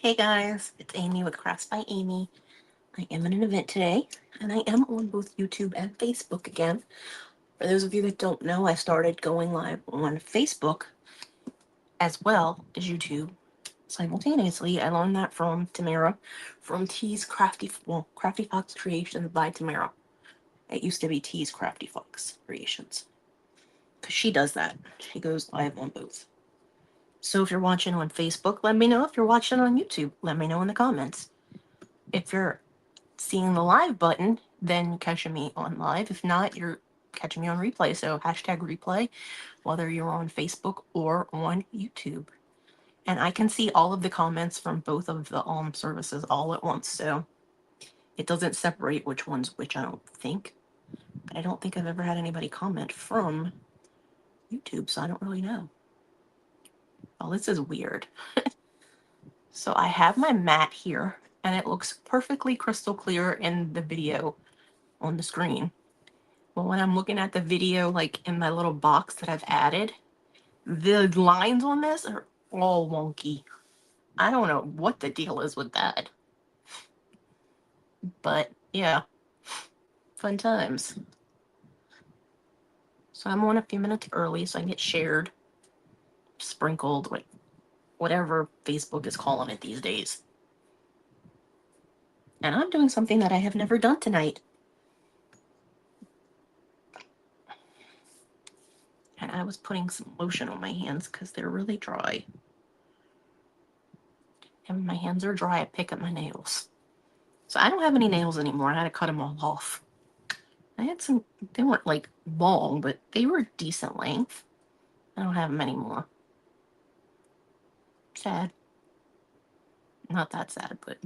Hey guys, it's Amy with Crafts by Aimee. I am in an event today, and I am on both YouTube and Facebook again. For those of you that don't know, I started going live on Facebook as well as YouTube simultaneously. I learned that from Tamara from Crafty Fox Creations by Tamara. It used to be T's Crafty Fox Creations. Because she does that. She goes live on both. So if you're watching on Facebook, let me know. If you're watching on YouTube, let me know in the comments. If you're seeing the live button, then you're catching me on live. If not, you're catching me on replay. So hashtag replay, whether you're on Facebook or on YouTube. And I can see all of the comments from both of the services all at once. So it doesn't separate which one's which, I don't think. But I don't think I've ever had anybody comment from YouTube, so I don't really know. Oh, this is weird. So I have my mat here, and it looks perfectly crystal clear in the video on the screen. Well, when I'm looking at the video, like in my little box that I've added, the lines on this are all wonky. I don't know what the deal is with that. But yeah, fun times. So I'm on a few minutes early so I can get shared, sprinkled, like whatever Facebook is calling it these days. And I'm doing something that I have never done tonight. And I was putting some lotion on my hands because they're really dry. And when my hands are dry, I pick at my nails. So I don't have any nails anymore. I had to cut them all off. I had some, they weren't like long, but they were decent length. I don't have them anymore. Sad. Not that sad, but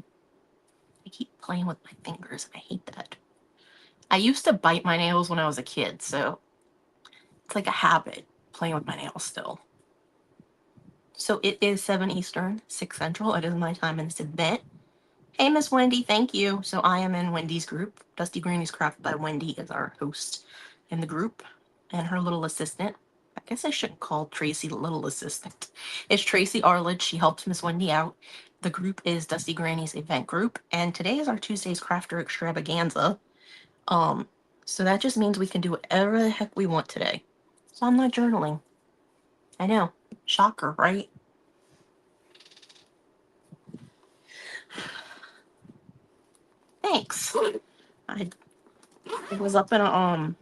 I keep playing with my fingers. I hate that. I used to bite my nails when I was a kid, so it's like a habit, playing with my nails still. So it is 7 Eastern, 6 Central. It is my time in this event. Hey, Miss Wendy, thank you. So I am in Wendy's group. Dusty Granny's Craft by Wendy is our host in the group, and her little assistant. I guess I shouldn't call Tracy the little assistant. It's Tracy Arledge. She helps Miss Wendy out. The group is Dusty Granny's event group, and today is our Tuesday's Crafter Extravaganza. So that just means we can do whatever the heck we want today. So I'm not journaling. I know. Shocker, right? Thanks. It was up in a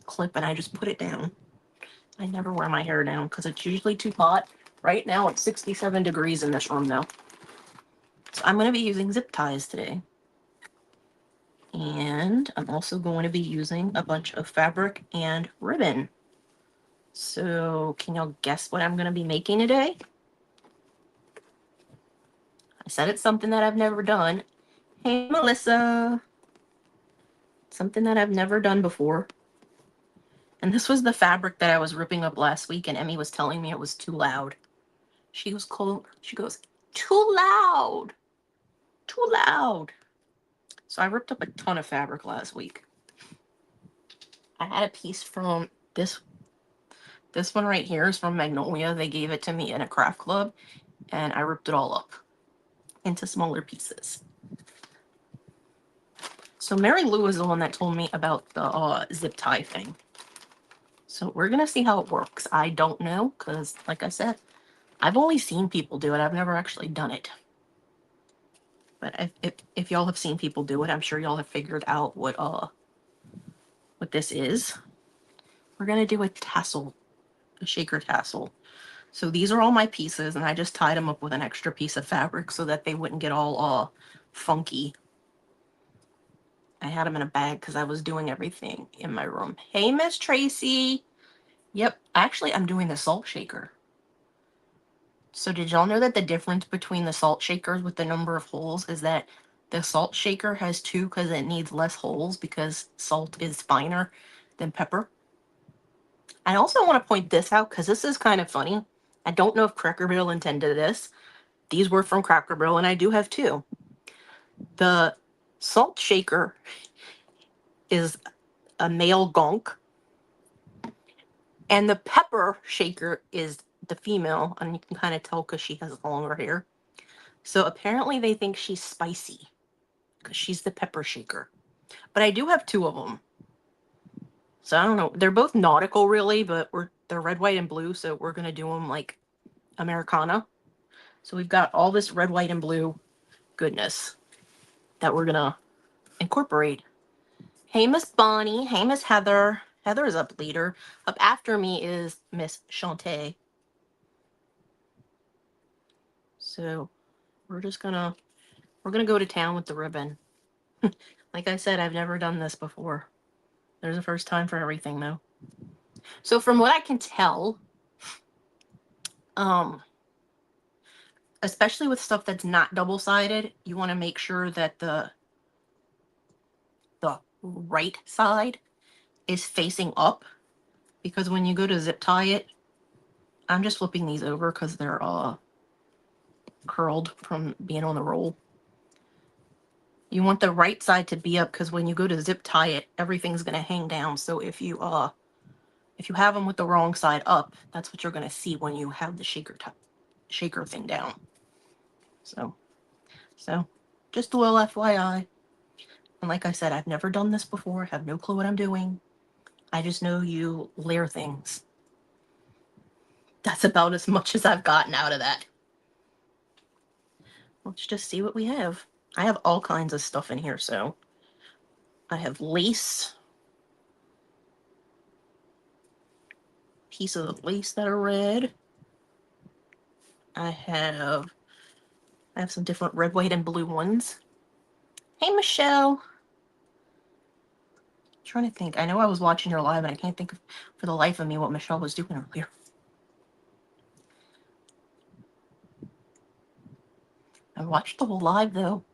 clip and I just put it down. I never wear my hair down because it's usually too hot. Right now it's 67 degrees in this room though. So I'm going to be using zip ties today. And I'm also going to be using a bunch of fabric and ribbon. So can y'all guess what I'm going to be making today? I said it's something that I've never done. Hey, Melissa. Something that I've never done before. And this was the fabric that I was ripping up last week, and Emmy was telling me it was too loud. She was cold. She goes, too loud. Too loud. So I ripped up a ton of fabric last week. I had a piece from this one right here is from Magnolia. They gave it to me in a craft club, and I ripped it all up into smaller pieces. So Mary Lou is the one that told me about the zip tie thing. So we're going to see how it works. I don't know because, like I said, I've only seen people do it. I've never actually done it. But if y'all have seen people do it, I'm sure y'all have figured out what this is. We're going to do a tassel, a shaker tassel. So these are all my pieces, and I just tied them up with an extra piece of fabric so that they wouldn't get all funky. I had them in a bag because I was doing everything in my room. Hey, Miss Tracy. Yep, actually, I'm doing the salt shaker. So did y'all know that the difference between the salt shakers with the number of holes is that the salt shaker has 2 because it needs less holes because salt is finer than pepper? I also want to point this out because this is kind of funny. I don't know if Cracker Barrel intended this. These were from Cracker Barrel, and I do have 2. The salt shaker is a male gonk, and the pepper shaker is the female, and you can kind of tell because she has longer hair. So apparently they think she's spicy because she's the pepper shaker. But I do have two of them. So I don't know. They're both nautical, really, but they're red, white, and blue. So we're gonna do them like Americana. So we've got all this red, white, and blue goodness that we're gonna incorporate. Hey, Miss Bonnie. Hey, Miss Heather. Heather is up later. Up after me is Miss Shawnta. So we're gonna go to town with the ribbon. Like I said, I've never done this before. There's a first time for everything, though. So from what I can tell, especially with stuff that's not double-sided, you want to make sure that the right side is facing up, because when you go to zip tie it, I'm just flipping these over because they're curled from being on the roll. You want the right side to be up because when you go to zip tie it, everything's going to hang down. So if you have them with the wrong side up, that's what you're going to see when you have the shaker thing down. So just a little FYI. And like I said, I've never done this before. I have no clue what I'm doing. I just know you layer things. That's about as much as I've gotten out of that. Let's just see what we have. I have all kinds of stuff in here, so I have lace. Pieces of lace that are red. I have some different red, white, and blue ones. Hey, Michelle. I'm trying to think. I know I was watching her live, and I can't think for the life of me what Michelle was doing earlier. I watched the whole live, though.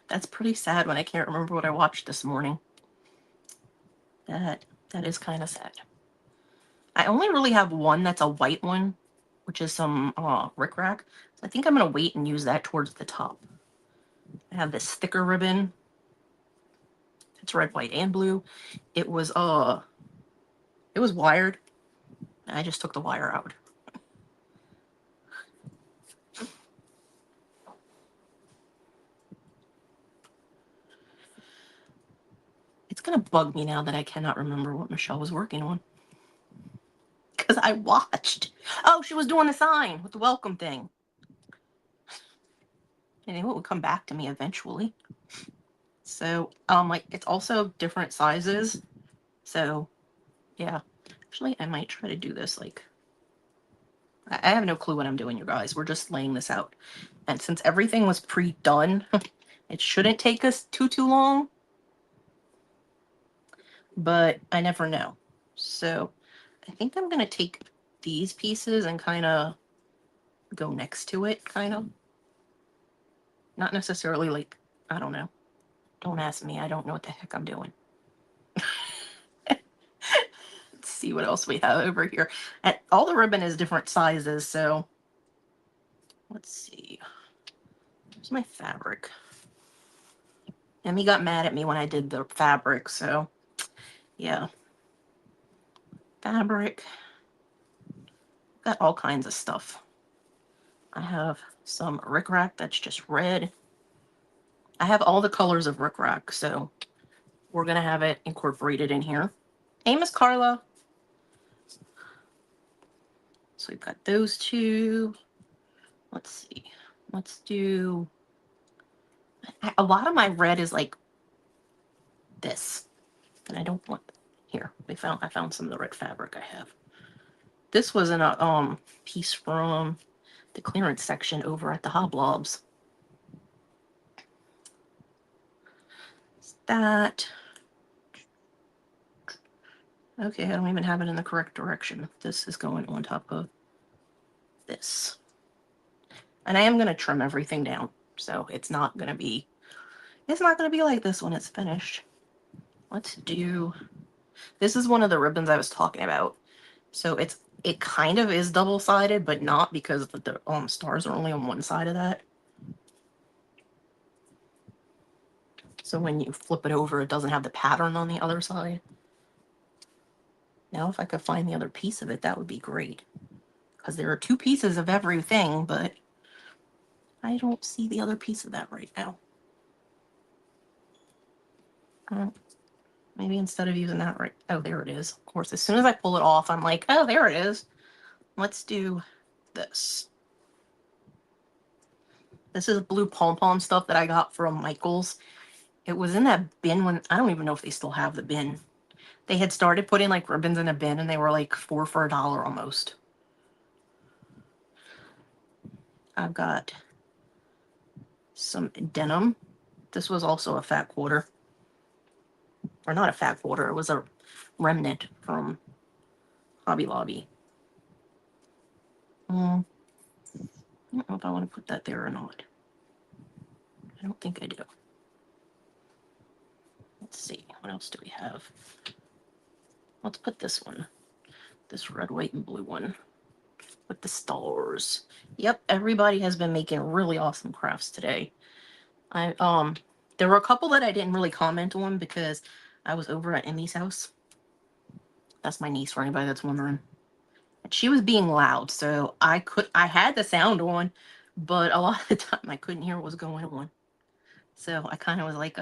That's pretty sad when I can't remember what I watched this morning. That is kind of sad. I only really have one that's a white one, which is some rickrack. So I think I'm going to wait and use that towards the top. I have this thicker ribbon. It's red, white, and blue. It was wired. I just took the wire out. It's going to bug me now that I cannot remember what Michelle was working on. Because I watched. Oh, she was doing the sign with the welcome thing. I knew it would come back to me eventually. So, like, it's also different sizes. So, yeah. Actually, I might try to do this, like... I have no clue what I'm doing, you guys. We're just laying this out. And since everything was pre-done, it shouldn't take us too long. But I never know. So I think I'm going to take these pieces and kind of go next to it, kind of. Not necessarily like, I don't know. Don't ask me. I don't know what the heck I'm doing. Let's see what else we have over here. And all the ribbon is different sizes, so let's see. Where's my fabric? Emmy got mad at me when I did the fabric, so yeah. Fabric. Got all kinds of stuff. I have some rickrack that's just red. I have all the colors of rickrack, so we're going to have it incorporated in here. Hey, Miss Carla. So we've got those two. Let's see. Let's do... A lot of my red is like this. And I don't want... Here, I found some of the red fabric I have. This was in a piece from the clearance section over at the Hoblobs. That... Okay, I don't even have it in the correct direction. This is going on top of this. And I am going to trim everything down. So it's not going to be like this when it's finished. Let's do... This is one of the ribbons I was talking about. So it kind of is double-sided, but not, because the stars are only on one side of that. So when you flip it over, it doesn't have the pattern on the other side. Now, if I could find the other piece of it, that would be great. Because there are two pieces of everything, but I don't see the other piece of that right now. Maybe instead of using that right, oh, there it is. Of course, as soon as I pull it off, I'm like, oh, there it is. Let's do this. This is blue pom-pom stuff that I got from Michael's. It was in that bin when, I don't even know if they still have the bin. They had started putting like ribbons in a bin and they were like 4 for $1 almost. I've got some denim. This was also a fat quarter. Or not a fat quarter, it was a remnant from Hobby Lobby. I don't know if I want to put that there or not. I don't think I do. Let's see, what else do we have? Let's put this one. This red, white, and blue one. With the stars. Yep, everybody has been making really awesome crafts today. There were a couple that I didn't really comment on because I was over at Emmy's house. That's my niece for anybody that's wondering. And she was being loud, so I had the sound on, but a lot of the time I couldn't hear what was going on. So I kind of was like,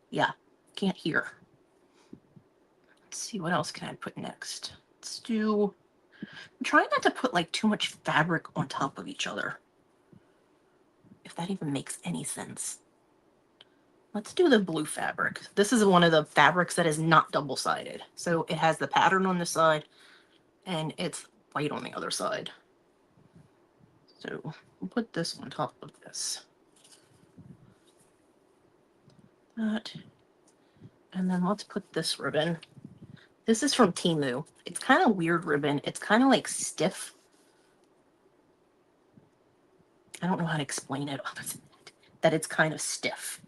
yeah, can't hear. Let's see, what else can I put next? Let's do, I'm trying not to put like too much fabric on top of each other. If that even makes any sense. Let's do the blue fabric. This is one of the fabrics that is not double-sided. So it has the pattern on the side and it's white on the other side. So we'll put this on top of this. That. And then let's put this ribbon. This is from Temu. It's kind of weird ribbon. It's kind of like stiff. I don't know how to explain it other than that it's kind of stiff.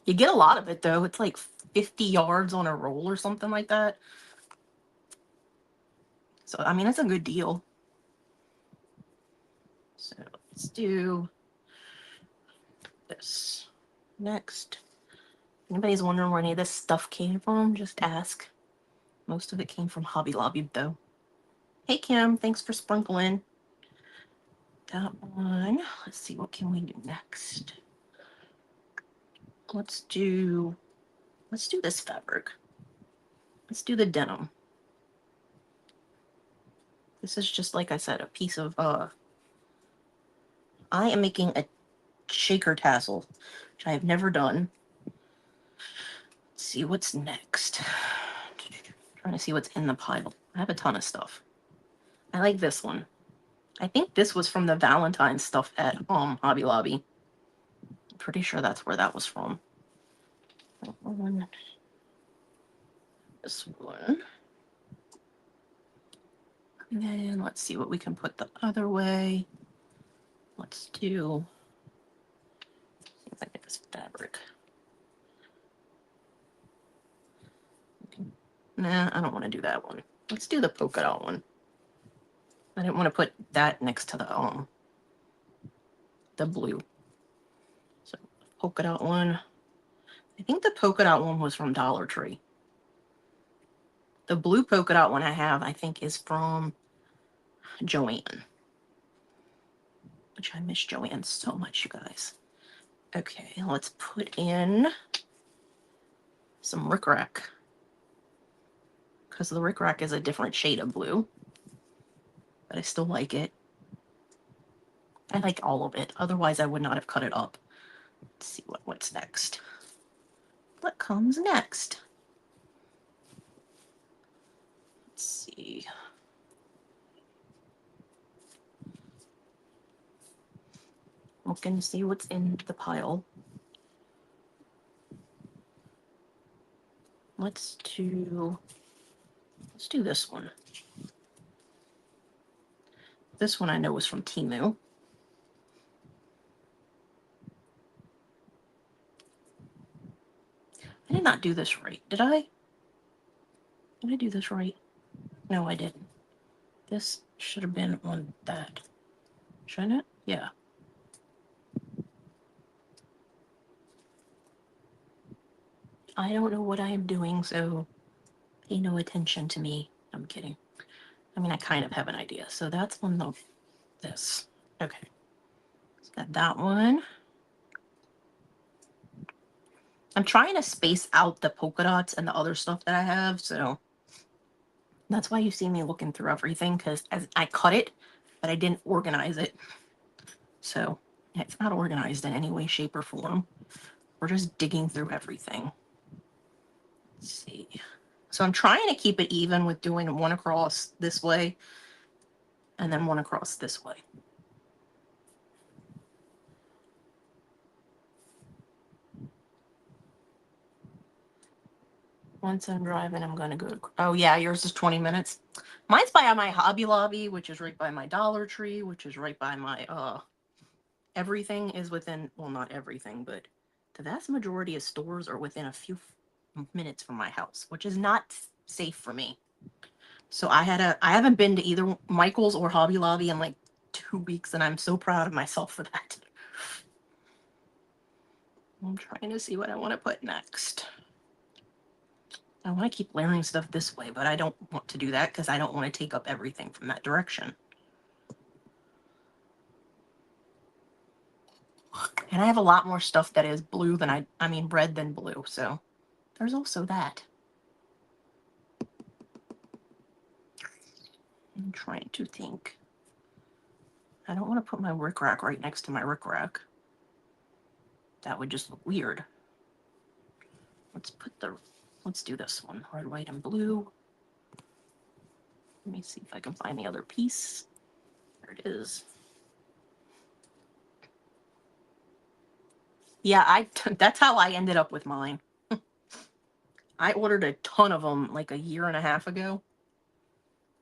You get a lot of it though. It's like 50 yards on a roll or something like that. So, I mean, it's a good deal. So let's do this next. If anybody's wondering where any of this stuff came from, just ask. Most of it came from Hobby Lobby though. Hey Kim, thanks for sprinkling. That one. Let's see, what can we do next? Let's do this fabric. Let's do the denim. This is just, like I said, a piece of, I am making a shaker tassel, which I have never done. Let's see what's next. Trying to see what's in the pile. I have a ton of stuff. I like this one. I think this was from the Valentine's stuff at Hobby Lobby. I'm pretty sure that's where that was from. This one. And then let's see what we can put the other way. Let's do, see if I get this fabric. Nah, I don't want to do that one. Let's do the polka dot one. I didn't want to put that next to the blue. So polka dot one. I think the polka dot one was from Dollar Tree. The blue polka dot one I have, I think, is from Joann. Which I miss Joann so much, you guys. Okay, let's put in some rickrack. Because the rickrack is a different shade of blue. But I still like it. I like all of it. Otherwise, I would not have cut it up. Let's see what's next. What comes next? Let's see. Looking to see what's in the pile. Let's do this one. This one I know was from Temu. I did not do this right. Did I? Did I do this right? No, I didn't. This should have been on that. Shouldn't it? Yeah. I don't know what I am doing, so pay no attention to me. I'm kidding. I mean, I kind of have an idea. So that's on this. Okay. Got that one. I'm trying to space out the polka dots and the other stuff that I have, so that's why you see me looking through everything, because I cut it, but I didn't organize it. So it's not organized in any way, shape, or form. We're just digging through everything. Let's see. So I'm trying to keep it even with doing one across this way and then one across this way. Once I'm driving, I'm going to go to... Oh, yeah, yours is 20 minutes. Mine's by my Hobby Lobby, which is right by my Dollar Tree, which is right by my... Everything is within... Well, not everything, but the vast majority of stores are within a few minutes from my house, which is not safe for me. So I haven't been to either Michael's or Hobby Lobby in like 2 weeks, and I'm so proud of myself for that. I'm trying to see what I want to put next. I want to keep layering stuff this way, but I don't want to do that because I don't want to take up everything from that direction. And I have a lot more stuff that is blue than I mean red than blue, so there's also that. I'm trying to think. I don't want to put my rickrack right next to my rickrack. That would just look weird. Let's do this one. Red, white, and blue. Let me see if I can find the other piece. There it is. Yeah, that's how I ended up with mine. I ordered a ton of them like a year and a half ago.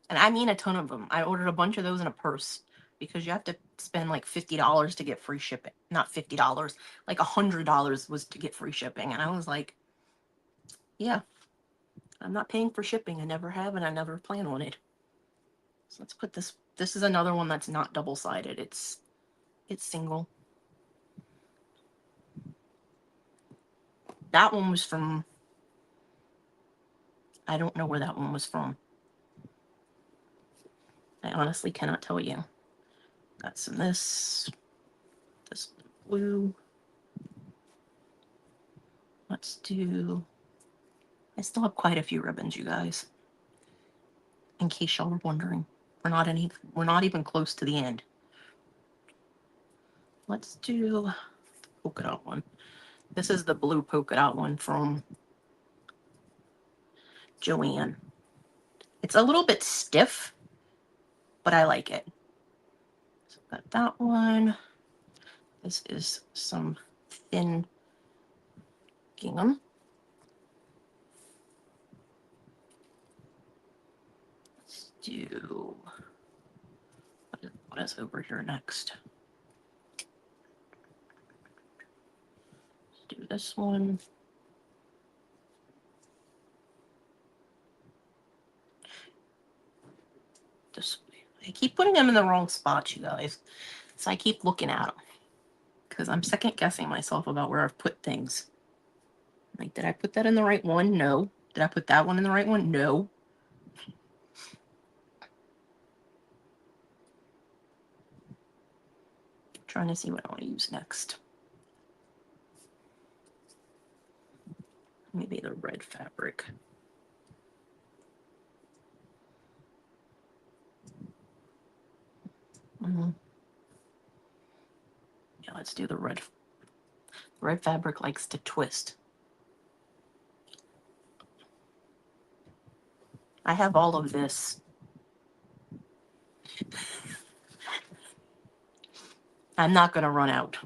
And I mean a ton of them. I ordered a bunch of those in a purse because you have to spend like $50 to get free shipping. Not $50, like $100 was to get free shipping. And I was like, yeah, I'm not paying for shipping. I never have, and I never plan on it. So let's put this. This is another one that's not double-sided. It's single. That one was from... I don't know where that one was from. I honestly cannot tell you. Got some this blue. Let's do... I still have quite a few ribbons, you guys. In case y'all were wondering. We're not even close to the end. Let's do polka dot one. This is the blue polka dot one from Joanne. It's a little bit stiff, but I like it. So got that one. This is some thin gingham. Let's do... What is over here next? Let's do this one. This way. I keep putting them in the wrong spots, you guys. So I keep looking at them. Because I'm second guessing myself about where I've put things. Like, did I put that in the right one? No. Did I put that one in the right one? No. Trying to see what I want to use next. Maybe the red fabric. Yeah, let's do the red. Red fabric likes to twist. I have all of this. I'm not going to run out.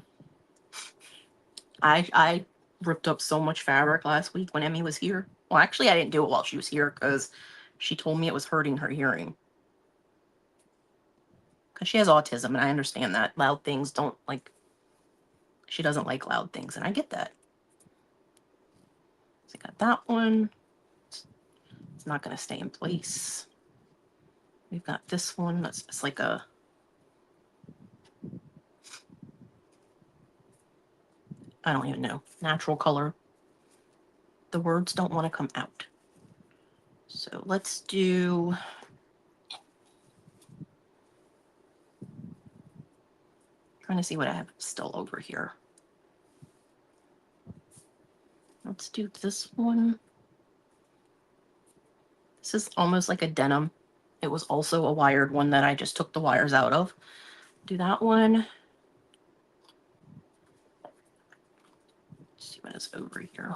I ripped up so much fabric last week when Emmy was here. Well, actually, I didn't do it while she was here because she told me it was hurting her hearing. Because she has autism, and I understand that. Loud things don't like... She doesn't like loud things, and I get that. So I got that one. It's not going to stay in place. We've got this one. It's like a... I don't even know. Natural color. The words don't want to come out. So let's do... trying to see what I have still over here. Let's do this one. This is almost like a denim. It was also a wired one that I just took the wires out of. Do that one. Let's see what is over here.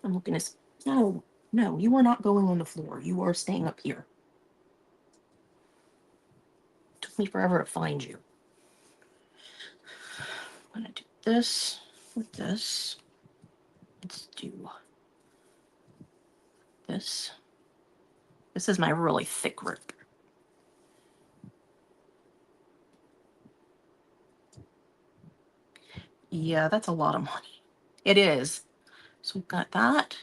I'm looking at... No, no, you are not going on the floor. You are staying up here. It took me forever to find you. I'm going to do this with this. Let's do this. This is my really thick rip. Yeah, that's a lot of money. It is. So we've got that.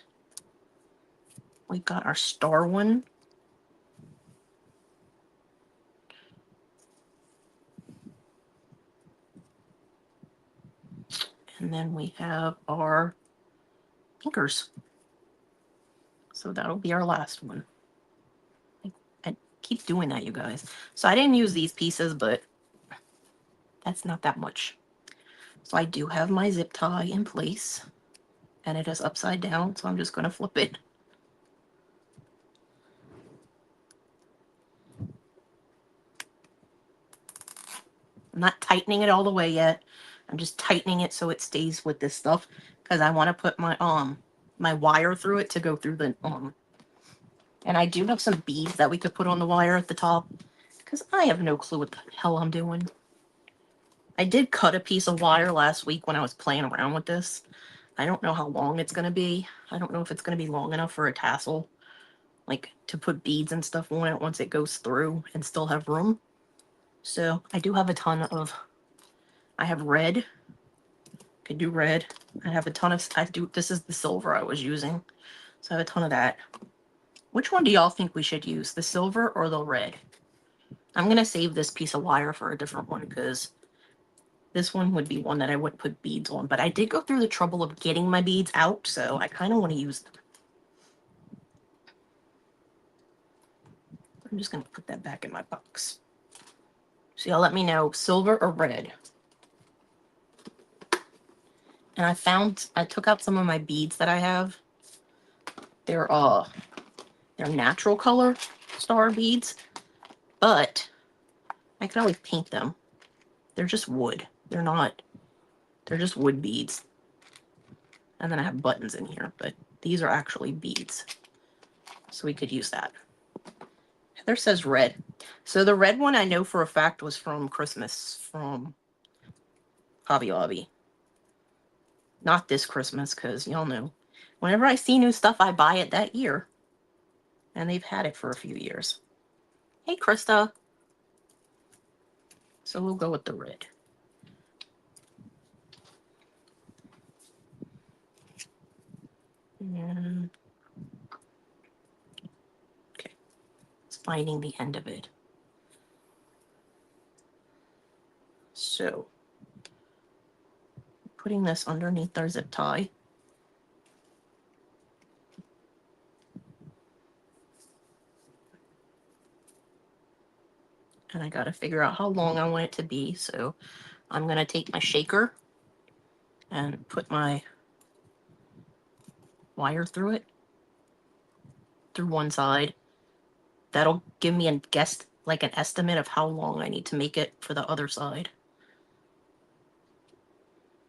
We've got our star one. And then we have our pinkers. So that'll be our last one. I keep doing that, you guys. So I didn't use these pieces, but that's not that much. So I do have my zip tie in place, and it is upside down, so I'm just going to flip it. I'm not tightening it all the way yet. I'm just tightening it so it stays with this stuff, because I want to put my my wire through it to go through the and I do have some beads that we could put on the wire at the top, because I have no clue what the hell I'm doing. I did cut a piece of wire last week when I was playing around with this. I don't know how long it's going to be. I don't know if it's going to be long enough for a tassel, like to put beads and stuff on it once it goes through and still have room. So I do have a ton of, I have red, could do red. I have a ton of, this is the silver I was using. So I have a ton of that. Which one do y'all think we should use, the silver or the red? I'm going to save this piece of wire for a different one, because this one would be one that I wouldn't put beads on. But I did go through the trouble of getting my beads out, so I kind of want to use them. I'm just going to put that back in my box. So y'all let me know, silver or red. And I took out some of my beads that I have. They're natural color star beads, but I can always paint them. They're just wood. They're just wood beads. And then I have buttons in here, but these are actually beads. So we could use that. Heather says red. So the red one I know for a fact was from Christmas, from Hobby Lobby. Not this Christmas, because y'all know, whenever I see new stuff, I buy it that year. And they've had it for a few years. Hey, Krista. So we'll go with the red. And okay, it's finding the end of it. So putting this underneath our zip tie. And I got to figure out how long I want it to be. So I'm going to take my shaker and put my wire through it, through one side. That'll give me an estimate of how long I need to make it for the other side.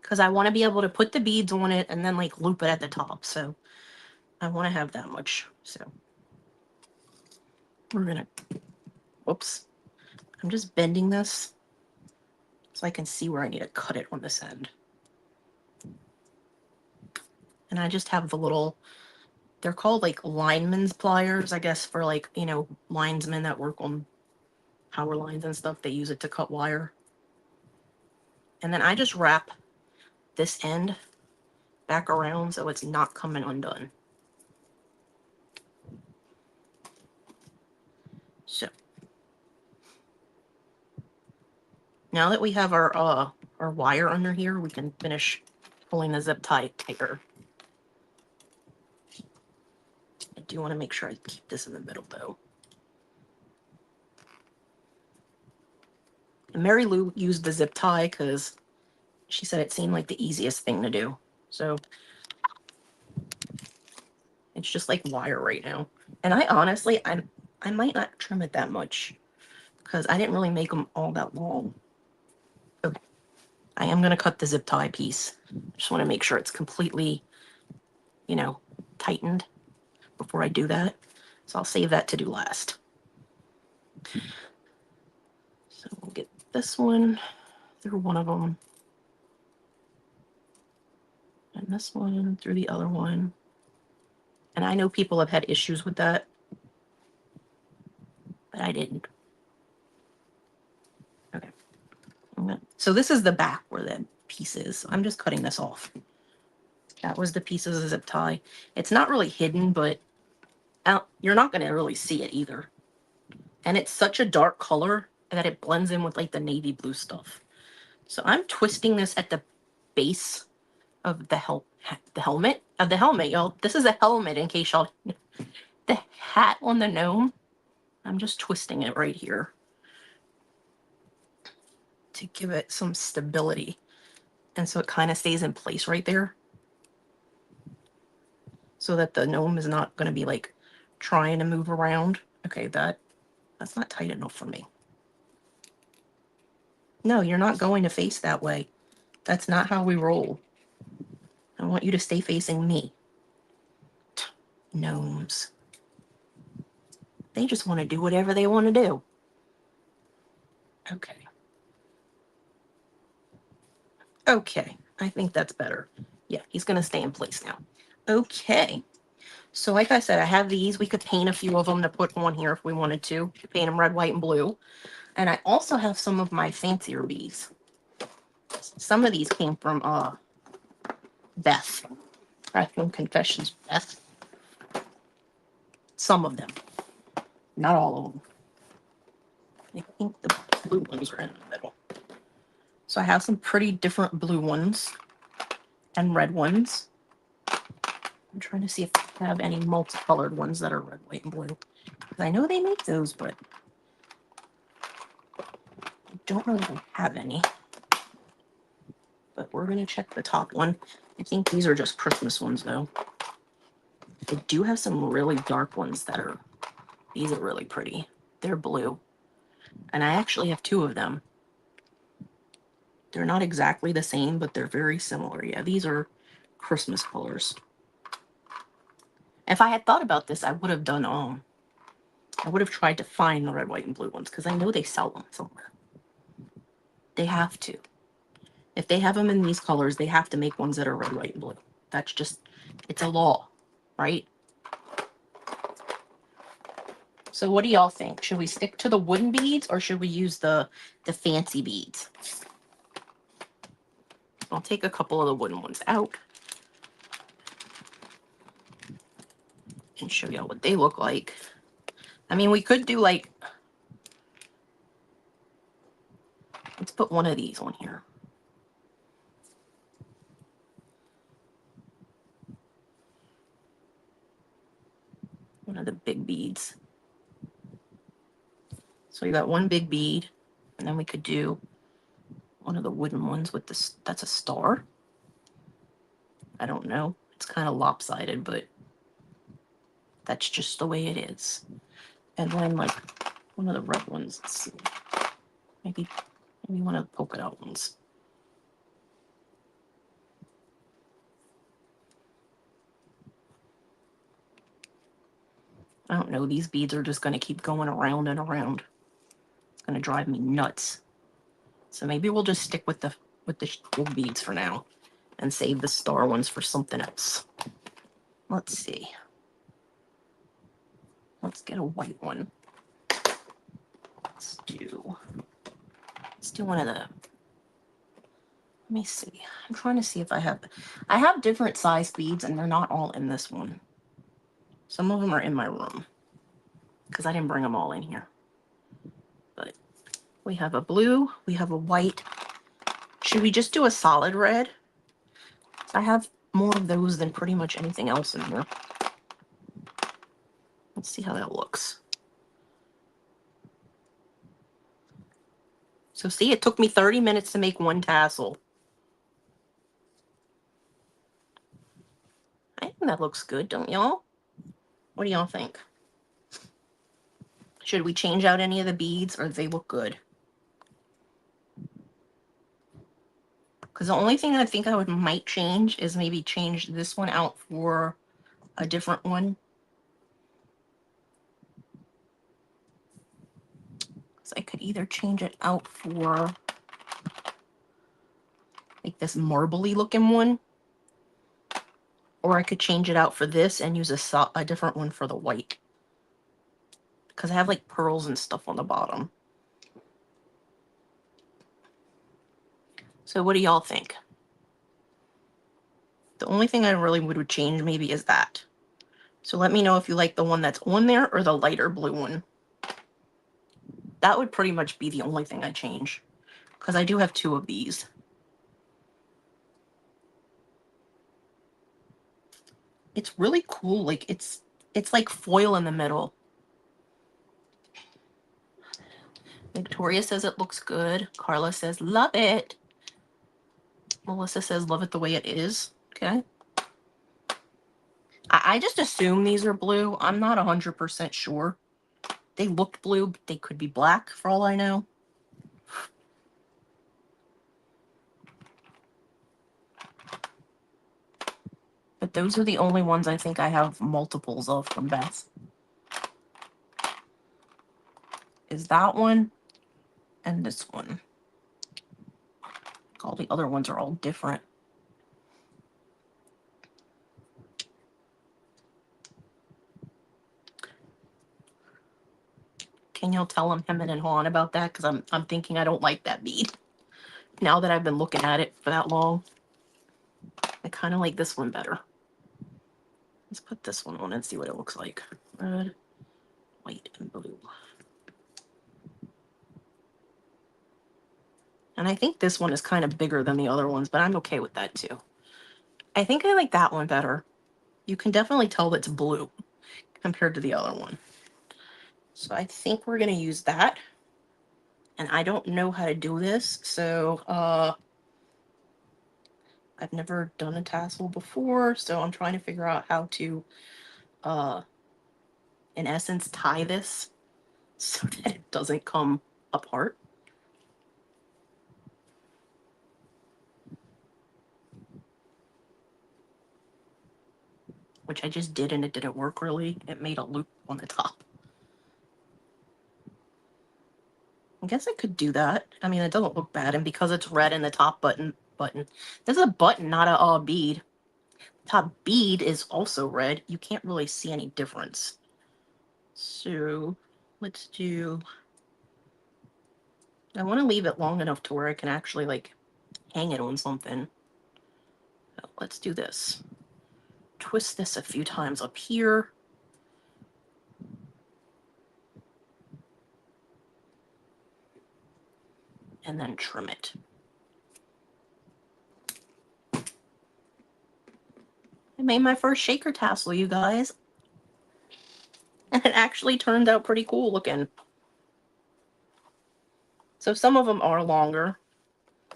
Because I want to be able to put the beads on it and then like loop it at the top. So I want to have that much. So we're going to, whoops. I'm just bending this so I can see where I need to cut it on this end. And I just have the little, they're called like lineman's pliers, I guess, for like, you know, linesmen that work on power lines and stuff. They use it to cut wire. And then I just wrap this end back around so it's not coming undone. So now that we have our wire under here, we can finish pulling the zip tie tighter. I do want to make sure I keep this in the middle though. Mary Lou used the zip tie because she said it seemed like the easiest thing to do. So it's just like wire right now. And I honestly, I might not trim it that much because I didn't really make them all that long. So I am going to cut the zip tie piece. Just want to make sure it's completely, you know, tightened before I do that. So I'll save that to do last. So we'll get this one through one of them. And this one through the other one. And I know people have had issues with that, but I didn't. Okay. So this is the back where the piece is. I'm just cutting this off. That was the piece of the zip tie. It's not really hidden, but you're not going to really see it either. And it's such a dark color that it blends in with like the navy blue stuff. So I'm twisting this at the base of the helmet, y'all. This is a helmet in case y'all, the hat on the gnome. I'm just twisting it right here to give it some stability. And so it kind of stays in place right there. So that the gnome is not going to be like trying to move around. Okay, that's not tight enough for me. No, you're not going to face that way. That's not how we roll. I want you to stay facing me. Gnomes. They just want to do whatever they want to do. Okay. Okay, I think that's better. Yeah, he's going to stay in place now. Okay. So like I said, I have these. We could paint a few of them to put on here if we wanted to. Paint them red, white, and blue. And I also have some of my fancier bees. Some of these came from Beth. Bathroom Confessions, Beth. Some of them. Not all of them. I think the blue ones are in the middle. So I have some pretty different blue ones and red ones. I'm trying to see if I have any multicolored ones that are red, white, and blue. Because I know they make those, but I don't really have any. But we're going to check the top one. I think these are just Christmas ones, though. I do have some really dark ones that are, these are really pretty. They're blue. And I actually have two of them. They're not exactly the same, but they're very similar. Yeah, these are Christmas colors. If I had thought about this, I would have done, I would have tried to find the red, white, and blue ones, because I know they sell them somewhere. They have to. If they have them in these colors, they have to make ones that are red, white, and blue. That's just, it's a law, right? So what do y'all think? Should we stick to the wooden beads or should we use the fancy beads? I'll take a couple of the wooden ones out and show y'all what they look like. I mean, we could do like, let's put one of these on here. One of the big beads. So you got one big bead, and then we could do one of the wooden ones with this. That's a star. I don't know. It's kind of lopsided, but that's just the way it is. And then like one of the red ones. Let's see. Maybe one of the polka dot ones. I don't know. These beads are just going to keep going around and around. It's going to drive me nuts. So maybe we'll just stick with the gold beads for now and save the star ones for something else. Let's see. Let's get a white one. Let's do one of the, let me see. I'm trying to see if I have different size beads and they're not all in this one. Some of them are in my room because I didn't bring them all in here. But we have a blue, we have a white. Should we just do a solid red? I have more of those than pretty much anything else in here. Let's see how that looks. So see, it took me 30 minutes to make one tassel. I think that looks good, don't y'all? What do y'all think? Should we change out any of the beads, or do they look good? Because the only thing I think I might change is maybe change this one out for a different one. So I could either change it out for like this marbly looking one, or I could change it out for this and use a different one for the white. Because I have like pearls and stuff on the bottom. So what do y'all think? The only thing I really would change maybe is that. So let me know if you like the one that's on there or the lighter blue one. That would pretty much be the only thing I change. Because I do have 2 of these. It's really cool. Like it's like foil in the middle. Victoria says it looks good. Carla says love it. Melissa says love it the way it is. Okay. I just assume these are blue. I'm not 100% sure. They looked blue, but they could be black for all I know. But those are the only ones I think I have multiples of from Beth. Is that one and this one. All the other ones are all different. Can y'all tell I'm hemming and hawing about that? Because I'm thinking I don't like that bead. Now that I've been looking at it for that long, I kind of like this one better. Let's put this one on and see what it looks like. Red, white, and blue. And I think this one is kind of bigger than the other ones, but I'm okay with that too. I think I like that one better. You can definitely tell it's blue compared to the other one. So I think we're going to use that. And I don't know how to do this, so I've never done a tassel before, so I'm trying to figure out how to, in essence, tie this so that it doesn't come apart. Which I just did and it didn't work really. It made a loop on the top. I guess I could do that. I mean, it doesn't look bad, and because it's red in the top button, this is a button, not a bead. Top bead is also red. You can't really see any difference. So let's do, I want to leave it long enough to where I can actually like hang it on something. So let's do this. Twist this a few times up here. And then trim it. I made my first shaker tassel, you guys. And it actually turned out pretty cool looking. So some of them are longer,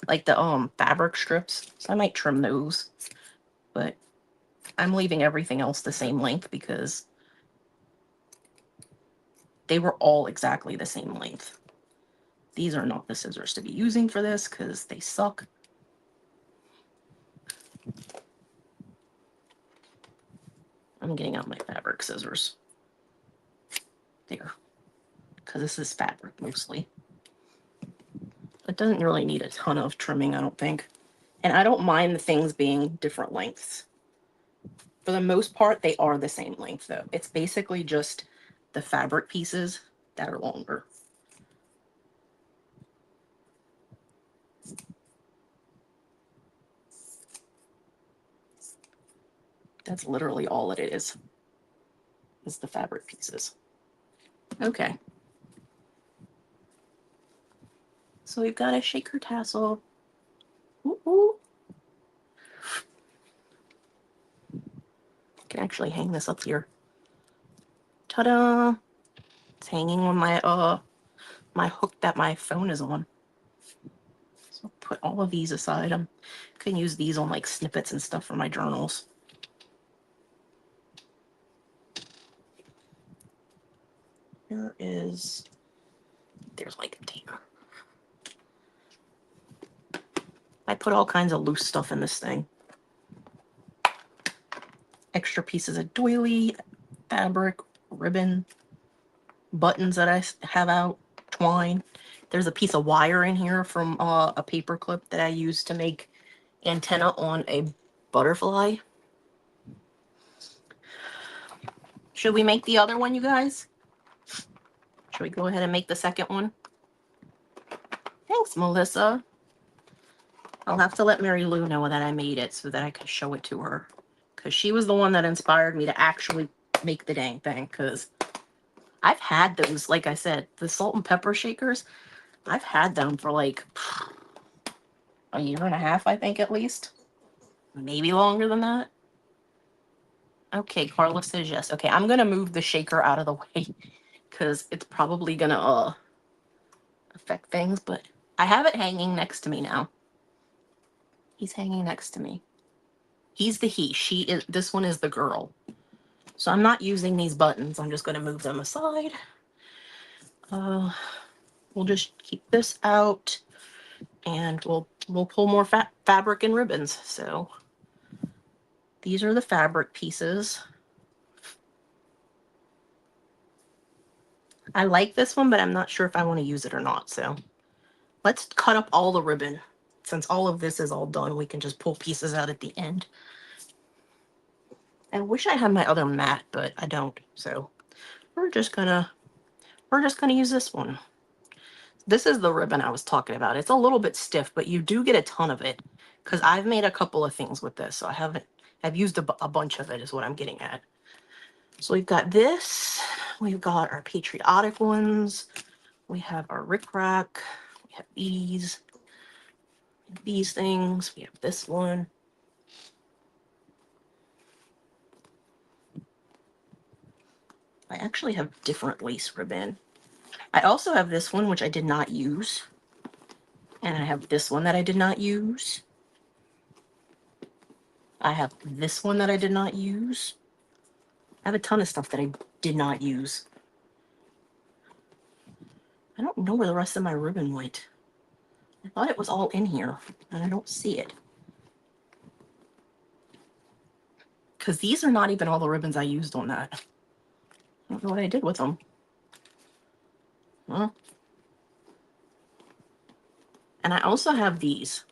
like the fabric strips. So I might trim those. But I'm leaving everything else the same length because they were all exactly the same length. These are not the scissors to be using for this because they suck. I'm getting out my fabric scissors. There. Because this is fabric mostly. It doesn't really need a ton of trimming, I don't think. And I don't mind the things being different lengths. For the most part, they are the same length, though. It's basically just the fabric pieces that are longer. That's literally all it is the fabric pieces. Okay. So we've got a shaker tassel. Ooh. I can actually hang this up here. Ta-da! It's hanging on my my hook that my phone is on. I'll put all of these aside. I can use these on like snippets and stuff for my journals. There's like a tape. I put all kinds of loose stuff in this thing. Extra pieces of doily, fabric, ribbon, buttons that I have out, twine. There's a piece of wire in here from a paper clip that I used to make antenna on a butterfly. Should we make the other one, you guys? Should we go ahead and make the second one? Thanks, Melissa. I'll have to let Mary Lou know that I made it so that I can show it to her. Because she was the one that inspired me to actually make the dang thing. Because I've had those, like I said, the salt and pepper shakers. I've had them for like a year and a half, I think, at least. Maybe longer than that. Okay, Carla says yes. Okay, I'm going to move the shaker out of the way. Because it's probably going to affect things. But I have it hanging next to me now. He's hanging next to me. He's the he. She is. This one is the girl. So I'm not using these buttons. I'm just going to move them aside. We'll just keep this out, and we'll pull more fabric and ribbons. So these are the fabric pieces. I like this one, but I'm not sure if I want to use it or not. So let's cut up all the ribbon. Since all of this is all done, we can just pull pieces out at the end. I wish I had my other mat, but I don't. So we're just gonna use this one. This is the ribbon I was talking about. It's a little bit stiff, but you do get a ton of it because I've made a couple of things with this. So I've used a bunch of it is what I'm getting at. So we've got this. We've got our patriotic ones. We have our rickrack. We have these things. We have this one. I actually have different lace ribbon. I also have this one, which I did not use. And I have this one that I did not use. I have this one that I did not use. I have a ton of stuff that I did not use. I don't know where the rest of my ribbon went. I thought it was all in here, and I don't see it. Because these are not even all the ribbons I used on that. I don't know what I did with them. Huh? And I also have these.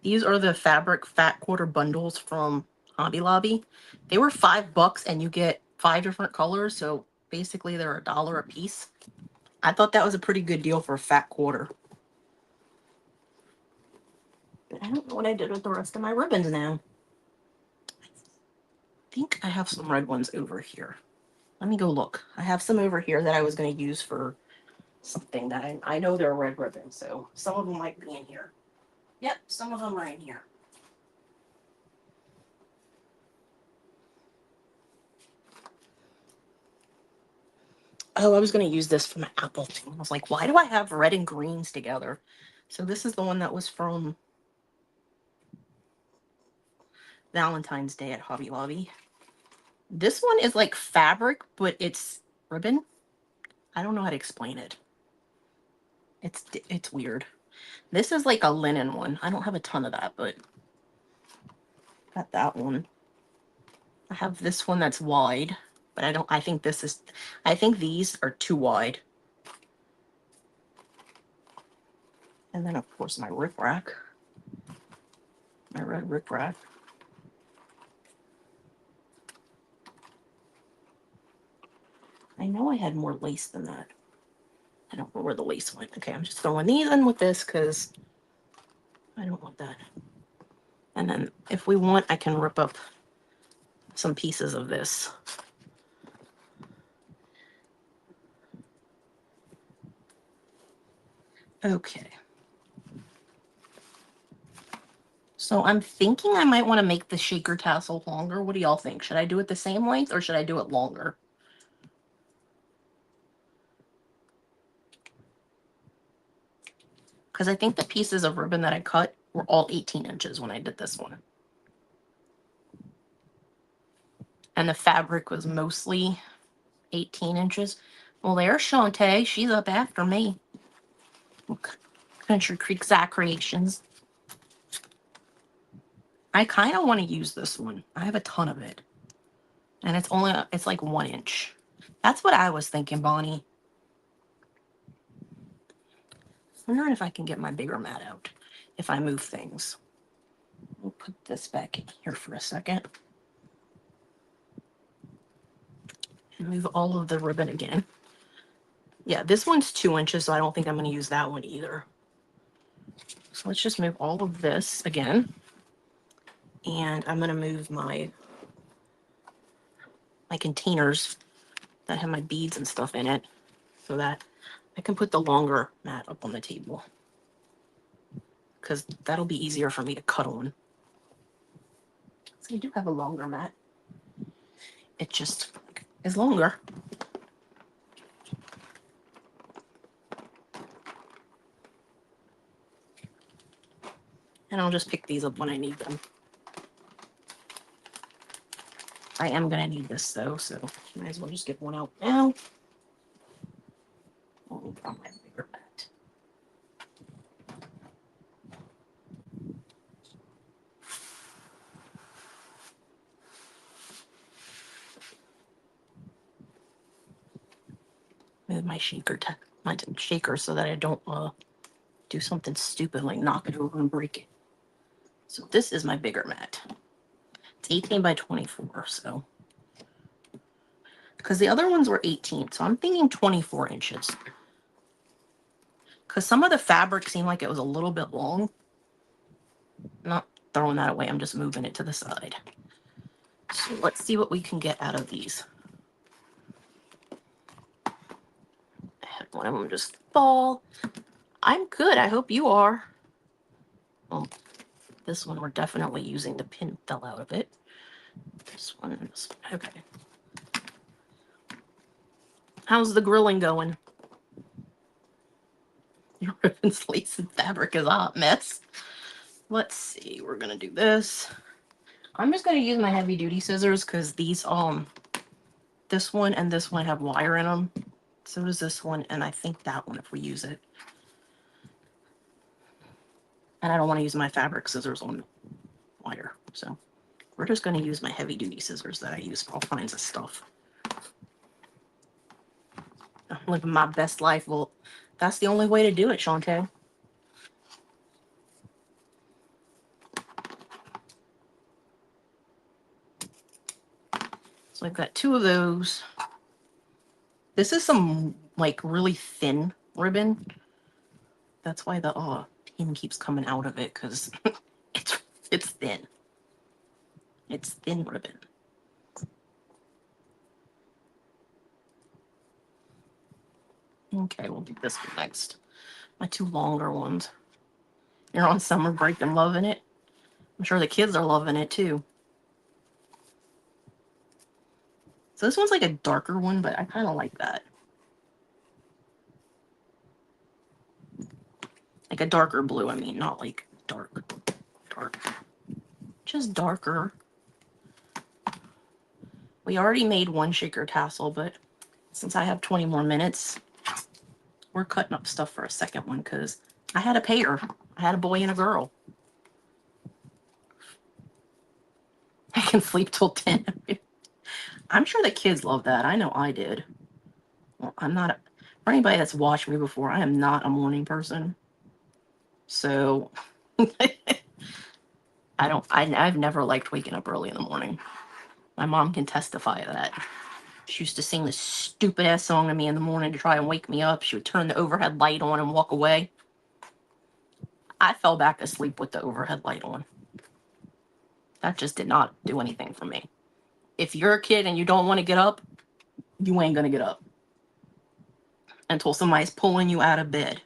These are the fabric fat quarter bundles from Hobby Lobby. They were $5 and you get 5 different colors. So basically they're $1 a piece. I thought that was a pretty good deal for a fat quarter. But I don't know what I did with the rest of my ribbons now. I think I have some red ones over here. Let me go look. I have some over here that I was going to use for something that I know they're red ribbons. So some of them might be in here. Yep, some of them are in here. Oh, I was going to use this for my apple thing. I was like, why do I have red and greens together? So this is the one that was from Valentine's Day at Hobby Lobby. This one is like fabric, but it's ribbon. I don't know how to explain it. It's weird. This is like a linen one. I don't have a ton of that, but got that one. I have this one that's wide, but I think these are too wide. And then of course my rickrack. My red rickrack. I know I had more lace than that. I don't know where the lace went. Okay, I'm just throwing these in with this because I don't want that. And then if we want, I can rip up some pieces of this. Okay. So I'm thinking I might want to make the shaker tassel longer. What do y'all think? Should I do it the same length or should I do it longer? Because I think the pieces of ribbon that I cut were all 18 inches when I did this one. And the fabric was mostly 18 inches. Well, there's Shawnta. She's up after me. Country Creekside Creations. I kind of want to use this one. I have a ton of it. And it's like 1 inch. That's what I was thinking, Bonnie. I'm wondering if I can get my bigger mat out if I move things. We'll put this back in here for a second. And move all of the ribbon again. Yeah, this one's 2 inches, so I don't think I'm going to use that one either. So let's just move all of this again. And I'm going to move my containers that have my beads and stuff in it so that I can put the longer mat up on the table. Because that'll be easier for me to cut on. So I do have a longer mat. It just is longer. And I'll just pick these up when I need them. I am going to need this though, so might as well just get one out now. Oh, my bigger mat. Move my shaker so that I don't do something stupid like knock it over and break it. So this is my bigger mat. It's 18 by 24, so. Because the other ones were 18, so I'm thinking 24 inches. Because some of the fabric seemed like it was a little bit long. I'm not throwing that away, I'm just moving it to the side. So let's see what we can get out of these. I had one of them just fall. I'm good, I hope you are. Well, this one we're definitely using. The pin fell out of it. This one, okay. How's the grilling going? Your ribbons, lace, and fabric is a hot mess. Let's see, we're gonna do this. I'm just gonna use my heavy duty scissors because these this one and this one have wire in them. So does this one, and I think that one if we use it. And I don't want to use my fabric scissors on wire, so we're just gonna use my heavy duty scissors that I use for all kinds of stuff. I'm living my best life. Well, that's the only way to do it, Shawnta. So I've got 2 of those. This is some like really thin ribbon. That's why the pin keeps coming out of it, because it's thin. It's thin ribbon. Okay, we'll do this one next. My 2 longer ones. You're on summer break and loving it. I'm sure the kids are loving it too. So this one's like a darker one, but I kind of like that. Like a darker blue, I mean, not like dark. Just darker. We already made 1 shaker tassel, but since I have 20 more minutes, we're cutting up stuff for a second one because I had a pair. I had a boy and a girl. I can sleep till 10. I'm sure the kids love that. I know I did. Well, I'm not, for anybody that's watched me before, I am not a morning person. So I've never liked waking up early in the morning. My mom can testify to that. She used to sing this stupid ass song to me in the morning to try and wake me up. She would turn the overhead light on and walk away. I fell back asleep with the overhead light on. That just did not do anything for me. If you're a kid and you don't want to get up, you ain't gonna get up until somebody's pulling you out of bed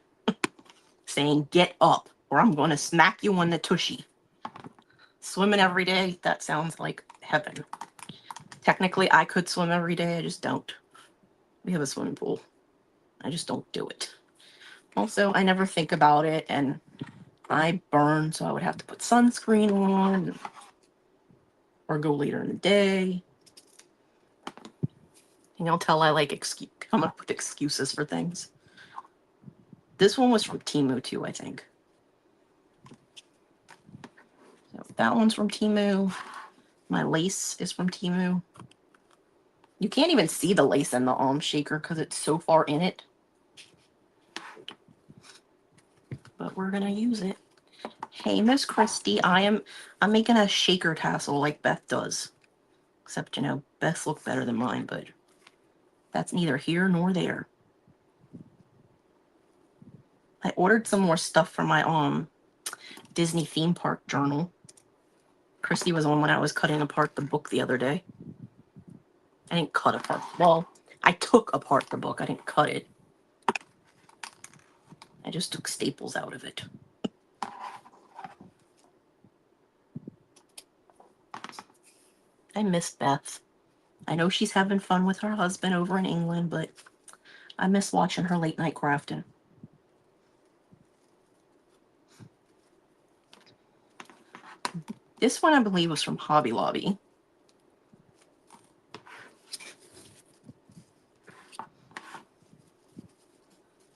saying get up or I'm gonna smack you on the tushy. Swimming every day, that sounds like heaven. Technically, I could swim every day, I just don't. We have a swimming pool. I just don't do it. Also, I never think about it, and I burn, so I would have to put sunscreen on or go later in the day. And you'll tell I like come up with excuses for things. This one was from Temu too, I think. So that one's from Temu. My lace is from Temu. You can't even see the lace in the shaker because it's so far in it. But we're gonna use it. Hey, Miss Christy, I'm making a shaker tassel like Beth does. Except, you know, Beth's look better than mine, but that's neither here nor there. I ordered some more stuff for my Disney theme park journal. Christy was on when I was cutting apart the book the other day. I didn't cut apart. Well, I took apart the book. I didn't cut it. I just took staples out of it. I miss Beth. I know she's having fun with her husband over in England, but I miss watching her late night crafting. This one, I believe, was from Hobby Lobby.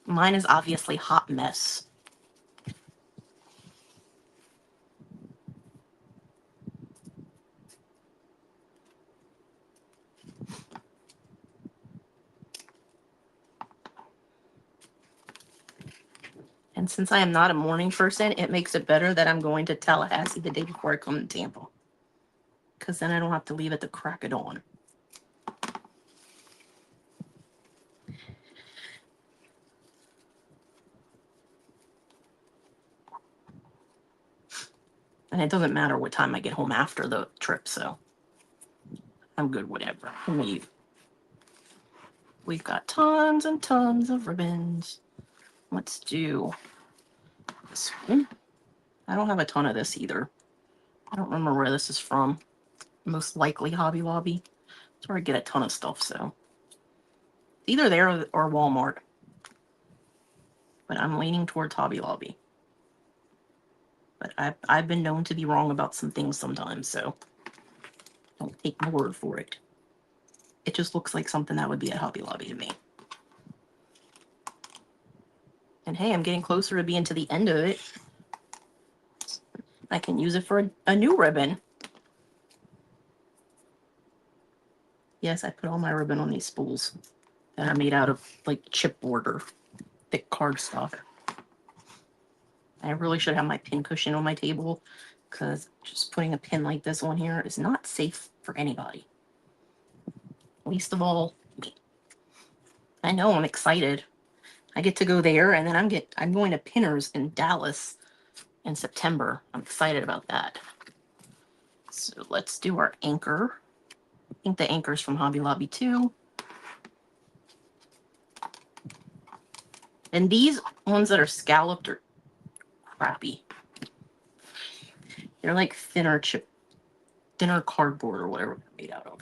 Mine is obviously Hot Mess. And since I am not a morning person, it makes it better that I'm going to Tallahassee the day before I come to Tampa. Because then I don't have to leave at the crack of dawn. And it doesn't matter what time I get home after the trip, so I'm good whatever. We've got tons and tons of ribbons. Let's do this one. I don't have a ton of this either. I don't remember where this is from. Most likely Hobby Lobby. That's where I get a ton of stuff, so. Either there or Walmart. But I'm leaning towards Hobby Lobby. But I've been known to be wrong about some things sometimes, so don't take my word for it. It just looks like something that would be at Hobby Lobby to me. And hey, I'm getting closer to being to the end of it. I can use it for a new ribbon. Yes, I put all my ribbon on these spools that are made out of like chipboard or thick cardstock. I really should have my pin cushion on my table because just putting a pin like this on here is not safe for anybody. Least of all me. I know, I'm excited. I get to go there, and then I'm going to Pinners in Dallas in September. I'm excited about that. So let's do our anchor. I think the anchor's from Hobby Lobby too. And these ones that are scalloped are crappy. They're like thinner cardboard or whatever they're made out of.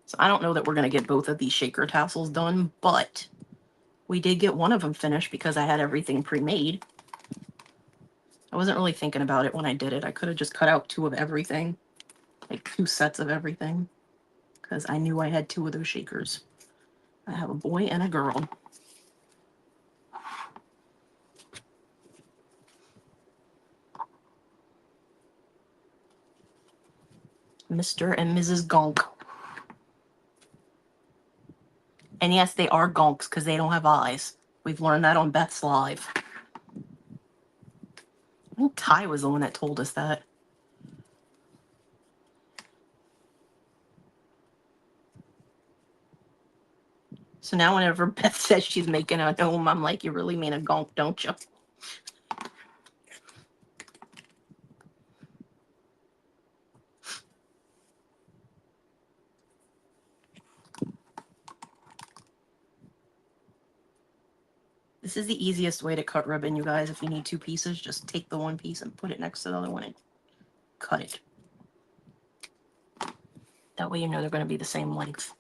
So I don't know that we're going to get both of these shaker tassels done, but we did get one of them finished because I had everything pre-made. I wasn't really thinking about it when I did it. I could have just cut out 2 of everything, like 2 sets of everything, because I knew I had 2 of those shakers. I have a boy and a girl. Mr. and Mrs. Gonk. And yes, they are gonks because they don't have eyes. We've learned that on Beth's Live. I think Ty was the one that told us that. So now whenever Beth says she's making a gnome, I'm like, you really mean a gonk, don't you? This is the easiest way to cut ribbon, you guys. If you need 2 pieces, just take the one piece and put it next to the other one and cut it. That way you know they're going to be the same length.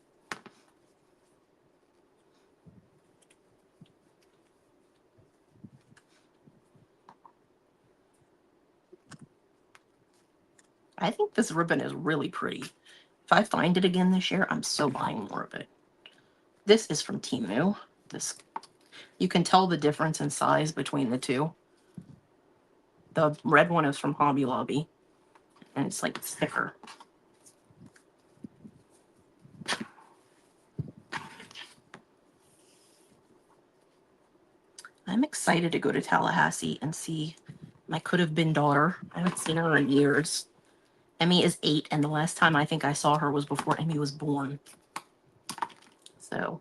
I think this ribbon is really pretty. If I find it again this year, I'm so buying more of it. This is from Temu. This, you can tell the difference in size between the two. The red one is from Hobby Lobby, and it's like thicker. I'm excited to go to Tallahassee and see my could-have-been daughter. I haven't seen her in years. Emmy is 8, and the last time I think I saw her was before Emmy was born. So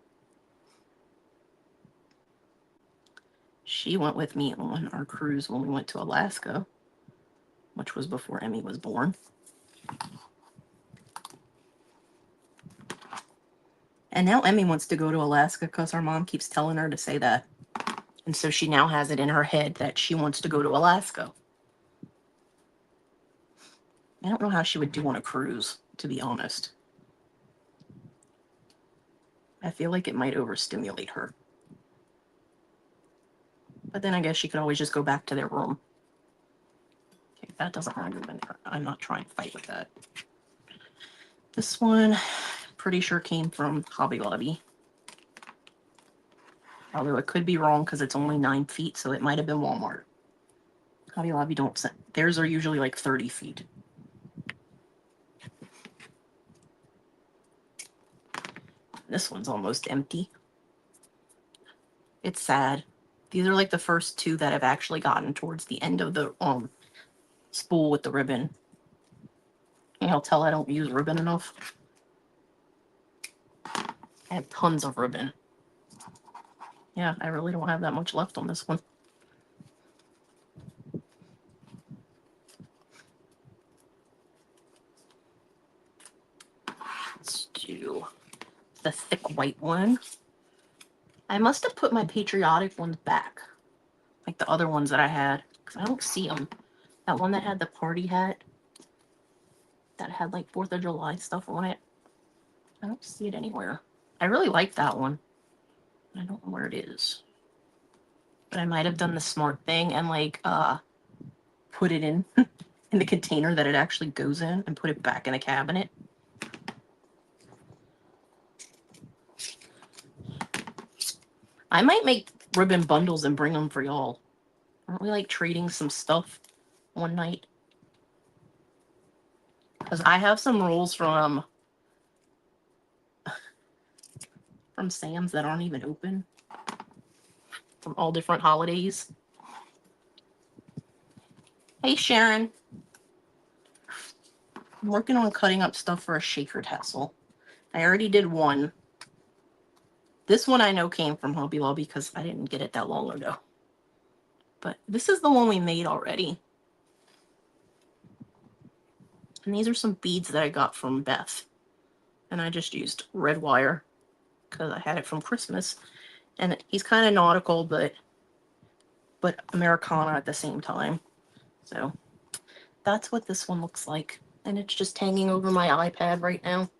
she went with me on our cruise when we went to Alaska, which was before Emmy was born. And now Emmy wants to go to Alaska because her mom keeps telling her to say that. And so she now has it in her head that she wants to go to Alaska. I don't know how she would do on a cruise, to be honest. I feel like it might overstimulate her. But then I guess she could always just go back to their room. Okay, that doesn't want to go in there. I'm not trying to fight with that. This one, pretty sure came from Hobby Lobby. Although it could be wrong because it's only 9 feet, so it might have been Walmart. Hobby Lobby don't send. Theirs are usually like 30 feet. This one's almost empty. It's sad. These are like the first 2 that I've actually gotten towards the end of the spool with the ribbon. I'll tell I don't use ribbon enough. I have tons of ribbon. Yeah, I really don't have that much left on this one. Let's do the thick white one. I must have put my patriotic ones back, like the other ones that I had, because I don't see them. That one that had the party hat, that had like 4th of July stuff on it. I don't see it anywhere. I really like that one. I don't know where it is. But I might have done the smart thing and like put it in in the container that it actually goes in and put it back in the cabinet. I might make ribbon bundles and bring them for y'all. Aren't we like trading some stuff one night? Because I have some rolls from Sam's that aren't even open. From all different holidays. Hey, Sharon. I'm working on cutting up stuff for a shaker tassel. I already did one. This one I know came from Hobby Lobby because I didn't get it that long ago. But this is the one we made already. And these are some beads that I got from Beth. And I just used red wire because I had it from Christmas. And he's kind of nautical, but Americana at the same time. So that's what this one looks like. And it's just hanging over my iPad right now.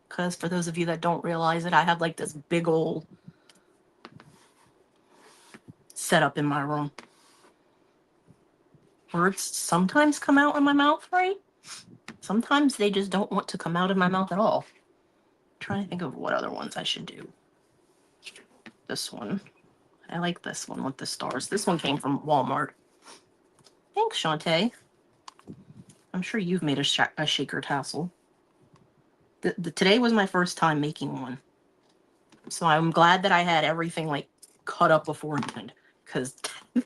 Because for those of you that don't realize it, I have like this big old setup in my room. Words sometimes come out of my mouth, right? Sometimes they just don't want to come out of my mouth at all. I'm trying to think of what other ones I should do. This one. I like this one with the stars. This one came from Walmart. Thanks, Shawnta. I'm sure you've made a shaker tassel. Today was my first time making one. So I'm glad that I had everything like cut up beforehand, because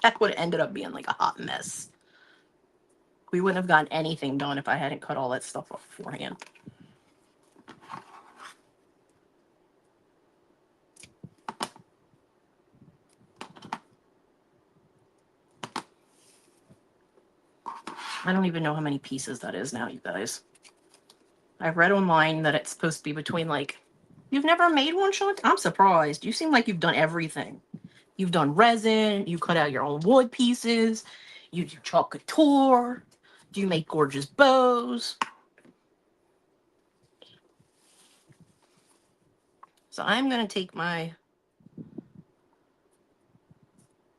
that would have ended up being like a hot mess. We wouldn't have gotten anything done if I hadn't cut all that stuff up beforehand. I don't even know how many pieces that is now, you guys. I've read online that it's supposed to be between like... You've never made one, Shawnta? I'm surprised. You seem like you've done everything. You've done resin, you cut out your own wood pieces, you do chalk couture, you make gorgeous bows. So I'm going to take the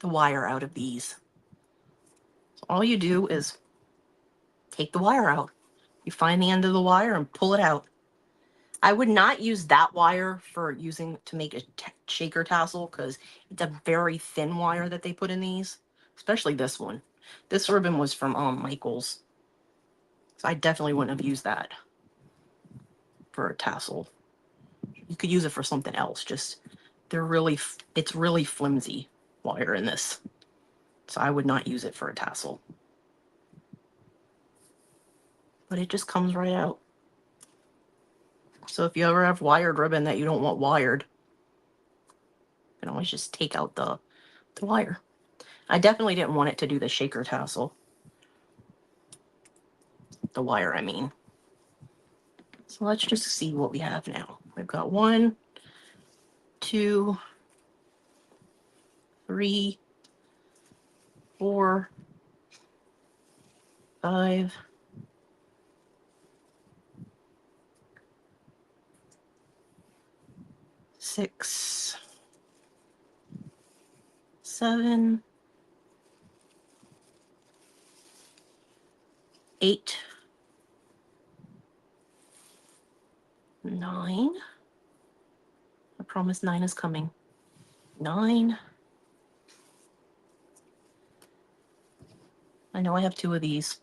wire out of these. So all you do is take the wire out. You find the end of the wire and pull it out. I would not use that wire for using to make a shaker tassel because it's a very thin wire that they put in these, especially this one. This ribbon was from Michaels, so I definitely wouldn't have used that for a tassel. You could use it for something else. Just it's really flimsy wire in this, so I would not use it for a tassel. But it just comes right out. So if you ever have wired ribbon that you don't want wired, you can always just take out the wire. I definitely didn't want it to do the shaker tassel. The wire, I mean. So let's just see what we have now. We've got 1, 2, 3, 4, 5, 6, 7, 8, 9. I promise 9 is coming. 9. I know I have 2 of these.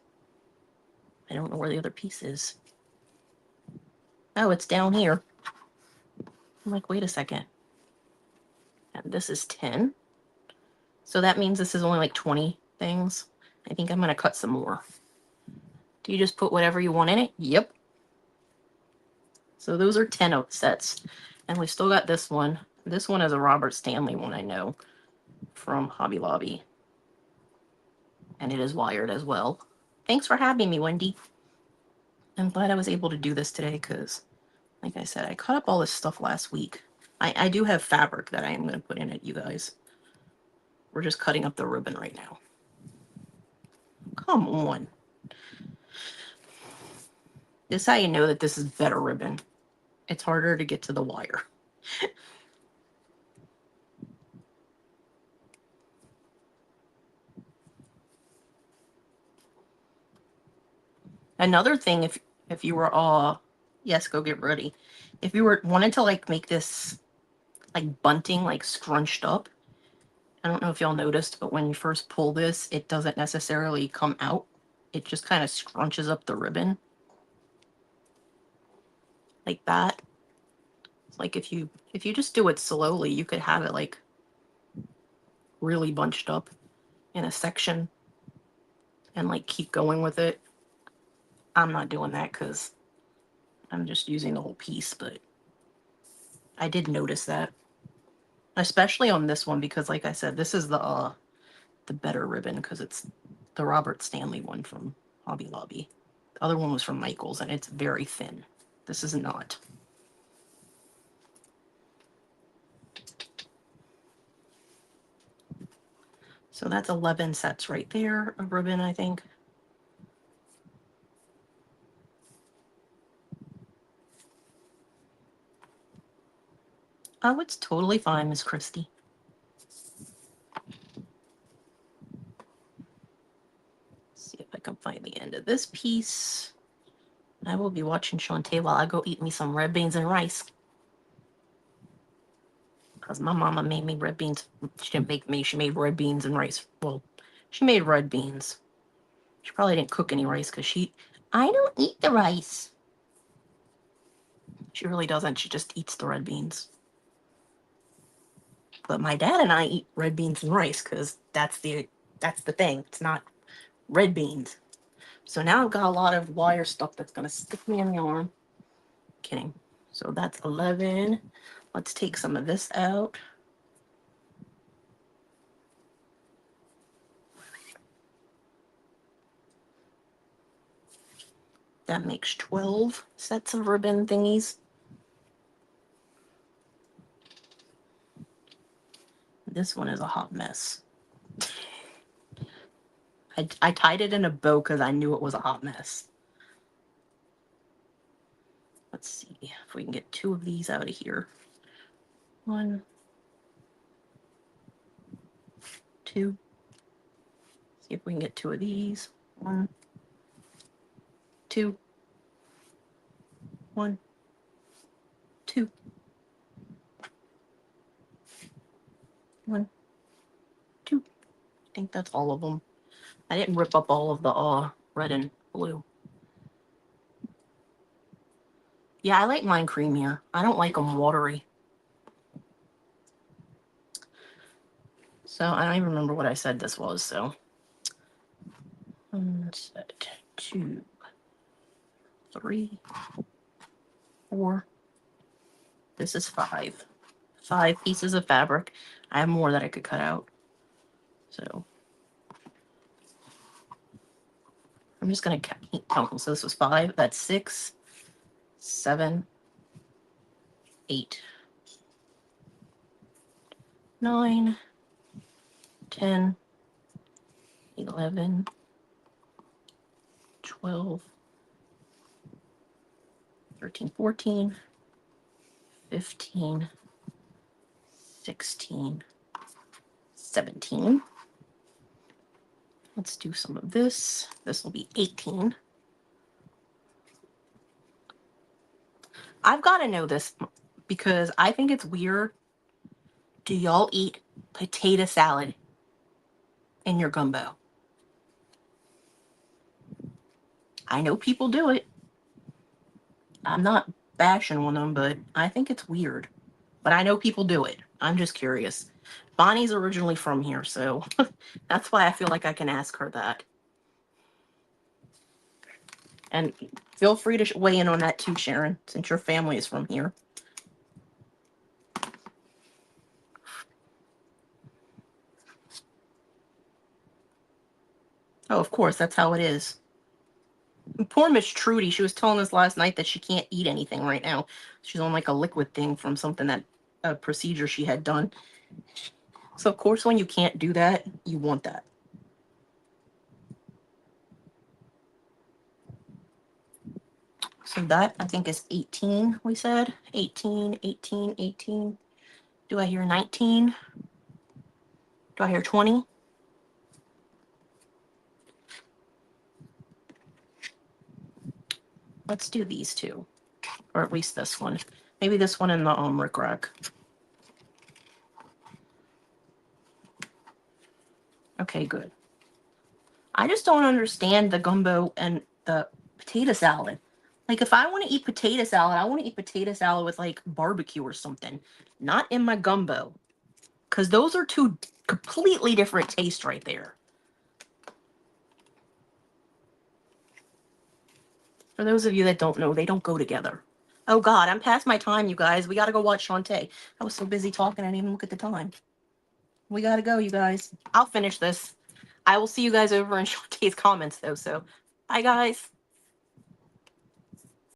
I don't know where the other piece is. Oh, it's down here. I'm like, wait a second. And this is 10. So that means this is only like 20 things. I think I'm going to cut some more. Do you just put whatever you want in it? Yep. So those are 10 sets. And we still got this one. This one is a Robert Stanley one, I know, from Hobby Lobby. And it is wired as well. Thanks for having me, Wendy. I'm glad I was able to do this today because, like I said, I cut up all this stuff last week. I do have fabric that I am going to put in it, you guys. We're just cutting up the ribbon right now. Come on. This is how you know that this is better ribbon. It's harder to get to the wire. Another thing, if you were yes, go get ready. If you wanted to like make this like bunting like scrunched up, I don't know if y'all noticed, but when you first pull this, it doesn't necessarily come out. It just kind of scrunches up the ribbon like that. Like if you just do it slowly, you could have it like really bunched up in a section and like keep going with it. I'm not doing that because I'm just using the whole piece, but I did notice that. Especially on this one because like I said, this is the better ribbon because it's the Robert Stanley one from Hobby Lobby. The other one was from Michaels and it's very thin. This is not. So that's 11 sets right there of ribbon, I think. Oh, it's totally fine, Miss Christie. See if I can find the end of this piece. I will be watching Shawnta while I go eat me some red beans and rice. Because my mama made me red beans. She didn't make me, she made red beans and rice. Well, she made red beans. She probably didn't cook any rice because I don't eat the rice. She really doesn't. She just eats the red beans. But my dad and I eat red beans and rice because that's the thing. It's not red beans. So now I've got a lot of wire stuff that's going to stick me in the arm. Kidding. So that's 11. Let's take some of this out. That makes 12 sets of ribbon thingies. This one is a hot mess. I tied it in a bow because I knew it was a hot mess. Let's see if we can get 2 of these out of here. 1, 2. See if we can get 2 of these. 1, 2, 1, 2, 1, 2. I think that's all of them. I didn't rip up all of the red and blue. Yeah, I like mine creamier. I don't like them watery. So I don't even remember what I said this was, so. 1, 2, 3, 4. This is 5. 5 pieces of fabric. I have more that I could cut out. So I'm just going to count them. So this was 5. That's 6, 7, 8, 9, 10, 11, 12, 13, 14, 15, 16, 17. Let's do some of this. This will be 18. I've got to know this because I think it's weird. Do y'all eat potato salad in your gumbo? I know people do it. I'm not bashing on them, but I think it's weird. But I know people do it. I'm just curious. Bonnie's originally from here, so that's why I feel like I can ask her that. And feel free to weigh in on that too, Sharon, since your family is from here. Oh, of course, that's how it is. And poor Miss Trudy, she was telling us last night that she can't eat anything right now. She's on like a liquid thing from something that, a procedure she had done. So, of course, when you can't do that, you want that. So that, I think, is 18, we said. 18, 18, 18. Do I hear 19? Do I hear 20? Let's do these two. Or at least this one. Maybe this one in the rickrack. Okay, good. I just don't understand the gumbo and the potato salad. Like, if I want to eat potato salad, I want to eat potato salad with, like, barbecue or something. Not in my gumbo. Because those are two completely different tastes right there. For those of you that don't know, they don't go together. Oh, God, I'm past my time, you guys. We got to go watch Shawnta. I was so busy talking, I didn't even look at the time. We got to go, you guys. I'll finish this. I will see you guys over in Shawnta's comments, though, so bye, guys.